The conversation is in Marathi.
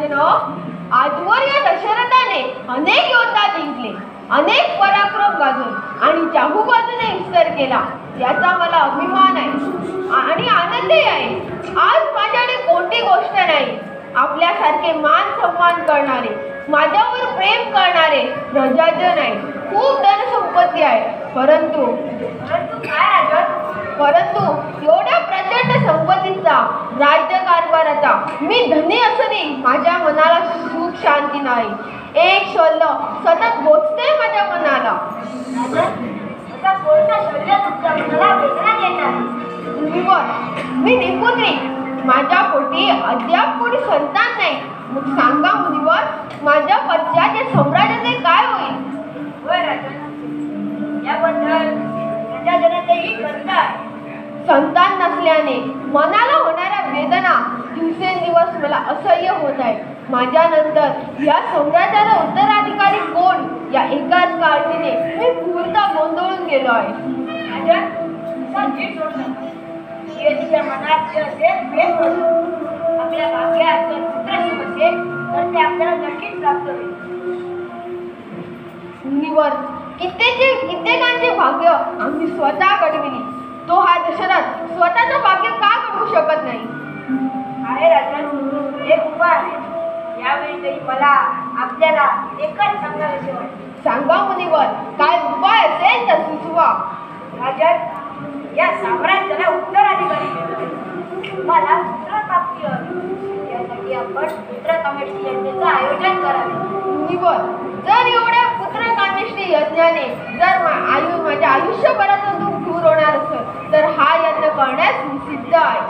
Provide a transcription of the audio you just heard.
राजनो, आजवर या दशरथाने अनेक योद्धा जिंकले, अनेक पराक्रम गाजवले आणि चाहूबाजूने विस्तार केला. याचा मला अभिमान आहे आणि आनंदही आहे. आज माझ्याकडे कोणती गोष्ट नाही. आपल्यासारखे मान सन्मान करणारे, माझ्यावर प्रेम करणारे प्रजाजन आहे. खूप धनसंपत्ती आहे, परंतु एवढ्या प्रचंड संपत्तीचा, राज्यकारभाराचा मी धनी असूनही माझ्या मनाला सुख शांती नाही. एक शल्य सतत बोचते माझ्या मनाला. मी निपुत्री, माझ्या पोटी अद्याप कोणी संतान नाही. मग सांगा मुनीवर, माझ्या पश्चात या साम्राज्याचे काय होईल? संतान नसल्याने मनाला होणाऱ्या वेदना दिवसेंदिवस मला असह्य होत आहे. माझ्यानंतर या साम्राज्याला उत्तराधिकारी कोण, या एकाच काळजीने मी पूर्ण गोंधळून गेलो आहे. मनात जे असेल ते आपल्या भाग्यात जर पुत्र सुख असेल तर ते आपल्याला नक्कीच प्राप्त होईल. मुनीवर, कित्येकांचे भाग्य आम्ही स्वतः घडविली. तो हा दशरथ स्वतःचं भाग्य का घडवू शकत नाही? आहे राजन, एक उपाय आहे. यावेळी तरी मला आपल्याला एकच सांगायचे वाटते. सांगा मुनीवर, काय उपाय असेल तर सुचवा. राजन, या साम्राज्याला उत्तराधिकारी मला पुत्र प्राप्ती हवी. यासाठी आपण पुत्रकामेष्टी यज्ञाचं आयोजन करावे. मुनीवर, जर एवढ्या पुत्रकामेष्टी यज्ञाने जर माझ्या आयुष्यभराचं दुःख दूर होणार असेल तर हा यज्ञ करण्यास मी सिद्ध आहे.